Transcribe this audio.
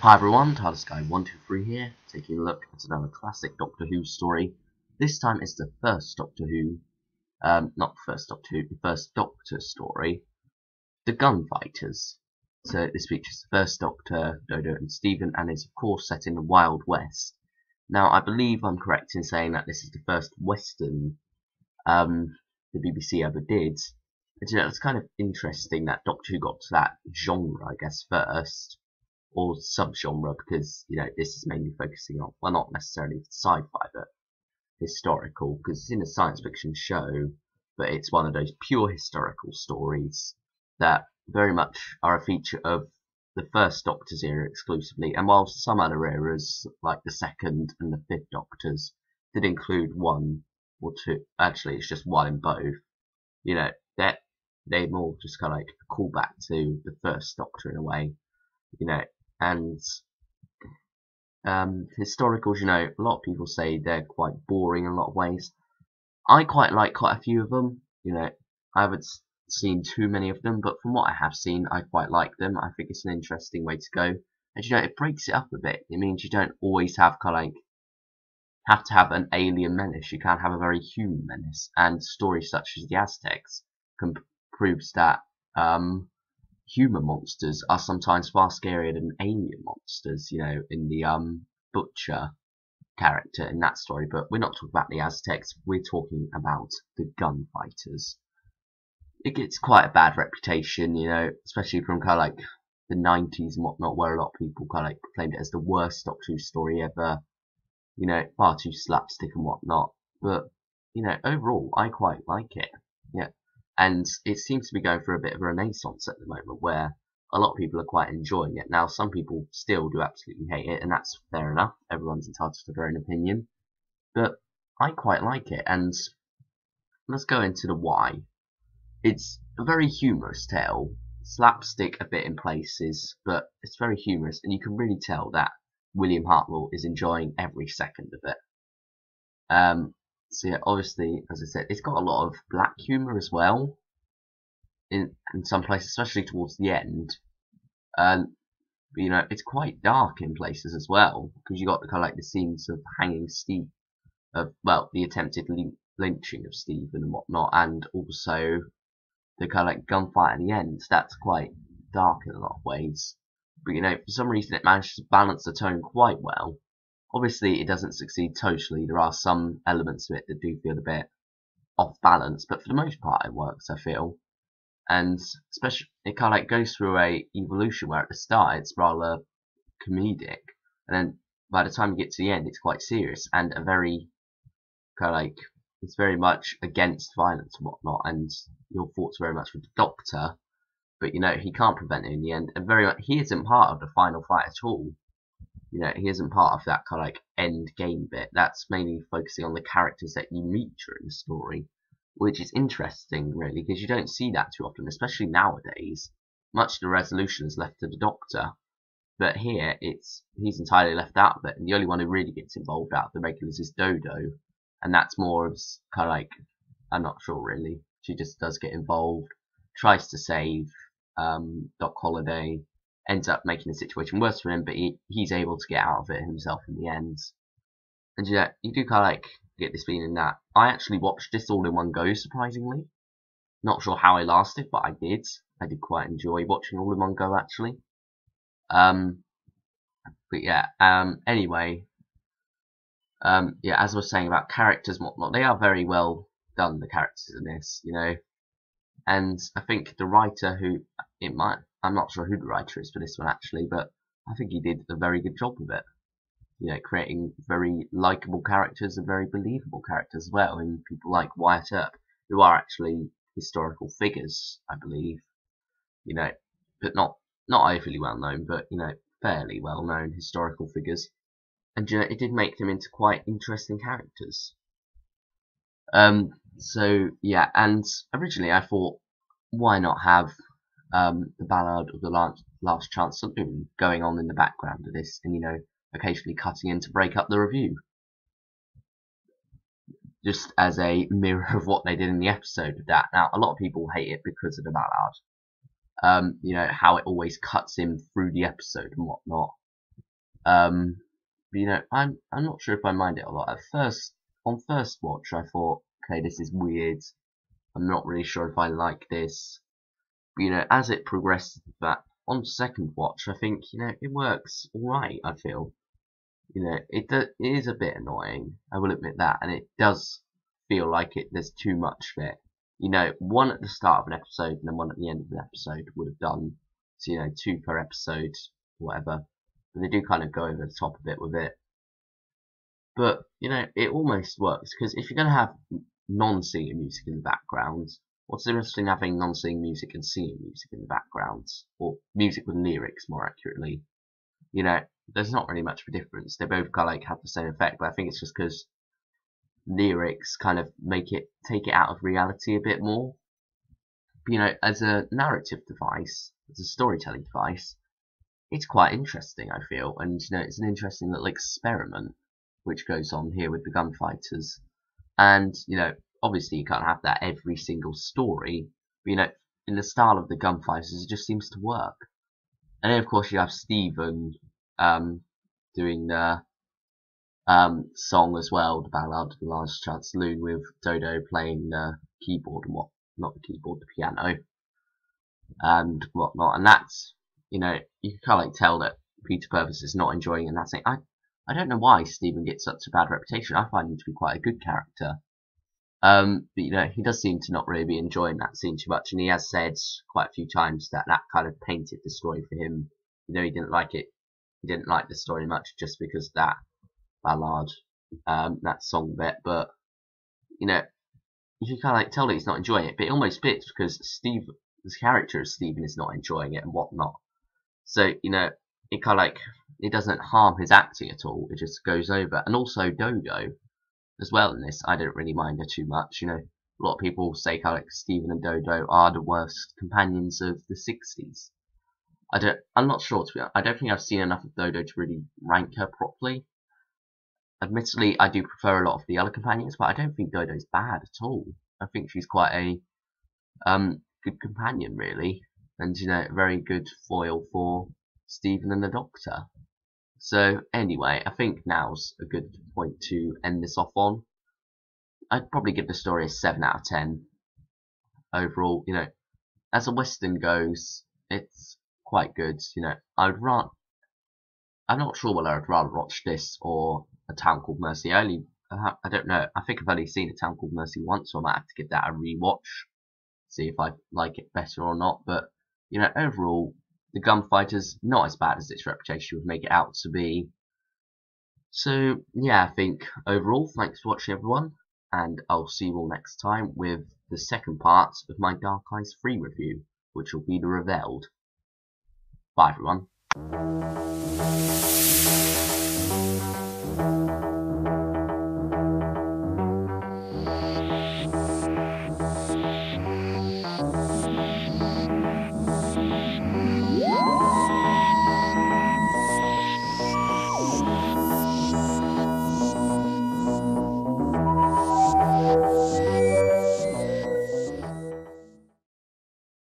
Hi everyone, TardisGuy123 here, taking a look at another classic Doctor Who story. This time it's the first Doctor Who, not the first Doctor Who, the first Doctor story, the Gunfighters. So this features the first Doctor, Dodo and Stephen, and is of course set in the Wild West. Now I believe I'm correct in saying that this is the first Western the BBC ever did. And you know, it's kind of interesting that Doctor Who got to that genre, I guess, first. Or subgenre, because you know this is mainly focusing on, well, not necessarily sci-fi, but historical, because it's in a science fiction show, but it's one of those pure historical stories that very much are a feature of the first Doctor's era exclusively, and whilst some other eras, like the second and the fifth Doctors, did include one or two, actually it's just one in both, you know, they more just kind of like a callback to the first Doctor in a way, you know. And historicals, you know, a lot of people say they're quite boring in a lot of ways. I quite like quite a few of them. You know, I haven't seen too many of them, but from what I have seen, I quite like them. I think it's an interesting way to go. And you know, it breaks it up a bit. It means you don't always have kind of like have to have an alien menace. You can have a very human menace. And stories such as the Aztecs proves that human monsters are sometimes far scarier than alien monsters, you know, in the Butcher character in that story. But we're not talking about the Aztecs, we're talking about the Gunfighters. It gets quite a bad reputation, you know, especially from kind of like the 90s and whatnot, where a lot of people kind of like proclaimed it as the worst Doctor Who story ever, you know, far too slapstick and whatnot. But, you know, overall, I quite like it, yeah. And it seems to be going through a bit of a renaissance at the moment, where a lot of people are quite enjoying it. Now, some people still do absolutely hate it, and that's fair enough. Everyone's entitled to their own opinion. But I quite like it, and let's go into the why. It's a very humorous tale, slapstick a bit in places, but it's very humorous, and you can really tell that William Hartnell is enjoying every second of it. So yeah, obviously, as I said, it's got a lot of black humour as well, in some places, especially towards the end. But, you know, it's quite dark in places as well, because you got the kind of like the scenes of hanging Steve, well, the attempted lynching of Stephen and whatnot, and also the kind of like gunfight at the end. That's quite dark in a lot of ways. But you know, for some reason, it managed to balance the tone quite well. Obviously, it doesn't succeed totally. There are some elements of it that do feel a bit off balance, but for the most part, it works, I feel. And especially, it kind of like goes through a evolution where at the start it's rather comedic, and then by the time you get to the end, it's quite serious and a very kind of like it's very much against violence and whatnot. And your thoughts very much with the Doctor, but you know he can't prevent it in the end. And very much, he isn't part of the final fight at all. You know, he isn't part of that kind of like end game bit. That's mainly focusing on the characters that you meet during the story, which is interesting, really, because you don't see that too often, especially nowadays. Much of the resolution is left to the Doctor, but here he's entirely left out of it, and the only one who really gets involved out of the regulars is Dodo, and that's more of kind of like, I'm not sure really. She just does get involved, tries to save Doc Holliday. Ends up making the situation worse for him, but he's able to get out of it himself in the end. And yeah, you do kind of like get this feeling that I actually watched this all in one go, surprisingly. Not sure how I lasted, but I did. I did quite enjoy watching all in one go, actually. But yeah, anyway, yeah, as I was saying about characters and whatnot, they are very well done, the characters in this, you know. And I think the writer I'm not sure who the writer is for this one actually, but I think he did a very good job of it. You know, creating very likeable characters and very believable characters as well, and people like Wyatt Earp, who are actually historical figures, I believe. You know, but not overly well known, but you know, fairly well known historical figures. And you know, it did make them into quite interesting characters. So yeah, and originally I thought, why not have the Ballad of the Last Chance Saloon going on in the background of this, and you know, occasionally cutting in to break up the review, just as a mirror of what they did in the episode of that. Now, a lot of people hate it because of the ballad. You know, how it always cuts in through the episode and whatnot. But, you know, I'm not sure if I mind it a lot. At first, on first watch, I thought, okay, this is weird. I'm not really sure if I like this. But, you know, as it progressed, that on second watch, I think, you know, it works alright. I feel, you know, it is a bit annoying. I will admit that, and it does feel like there's too much of it. You know, one at the start of an episode and then one at the end of an episode would have done. So, you know, 2 per episode, whatever. But they do kind of go over the top a bit with it. But, you know, it almost works, because if you're going to have non-singing music in the background, what's the difference between having non-singing music and singing music in the background? Or music with lyrics, more accurately. You know, there's not really much of a difference. They both kind of like have the same effect, but I think it's just because lyrics kind of take it out of reality a bit more. But, you know, as a narrative device, as a storytelling device, it's quite interesting, I feel, and, you know, it's an interesting little experiment which goes on here with the Gunfighters. And, you know, obviously you can't have that every single story, but, you know, in the style of the Gunfighters, it just seems to work. And then, of course, you have Stephen doing the song as well, the ballad, The Large Chance Saloon, with Dodo playing the keyboard and not the keyboard, the piano, and whatnot. And that's, you know, you can kind of like tell that Peter Purvis is not enjoying it, and that's it. I don't know why Stephen gets such a bad reputation. I find him to be quite a good character. But, you know, he does seem to not really be enjoying that scene too much, and he has said quite a few times that kind of painted the story for him. You know, he didn't like it. He didn't like the story much just because that ballad, that song bit. But, you know, you can kind of like tell that he's not enjoying it, but it almost fits because the character of Stephen is not enjoying it and whatnot. So, you know, it kind of like, it doesn't harm his acting at all. It just goes over. And also Dodo as well in this, I don't really mind her too much. You know, a lot of people say kind of like Stephen and Dodo are the worst companions of the 60s. I'm not sure, to be honest. I don't think I've seen enough of Dodo to really rank her properly. Admittedly, I do prefer a lot of the other companions, but I don't think Dodo's bad at all. I think she's quite a good companion, really, and, you know, a very good foil for Stephen and the Doctor. So anyway, I think now's a good point to end this off on. I'd probably give the story a 7 out of 10 overall. You know, as a Western goes, it's quite good. You know, I'm not sure whether I'd rather watch this or A Town Called Mercy. I don't know. I think I've only seen A Town Called Mercy once, so I might have to give that a rewatch, see if I like it better or not. But, you know, overall, the Gunfighters, not as bad as its reputation would make it out to be. So, yeah, I think overall, thanks for watching, everyone, and I'll see you all next time with the second part of my Dark Eyes 3 review, which will be The Revealed. Bye, everyone.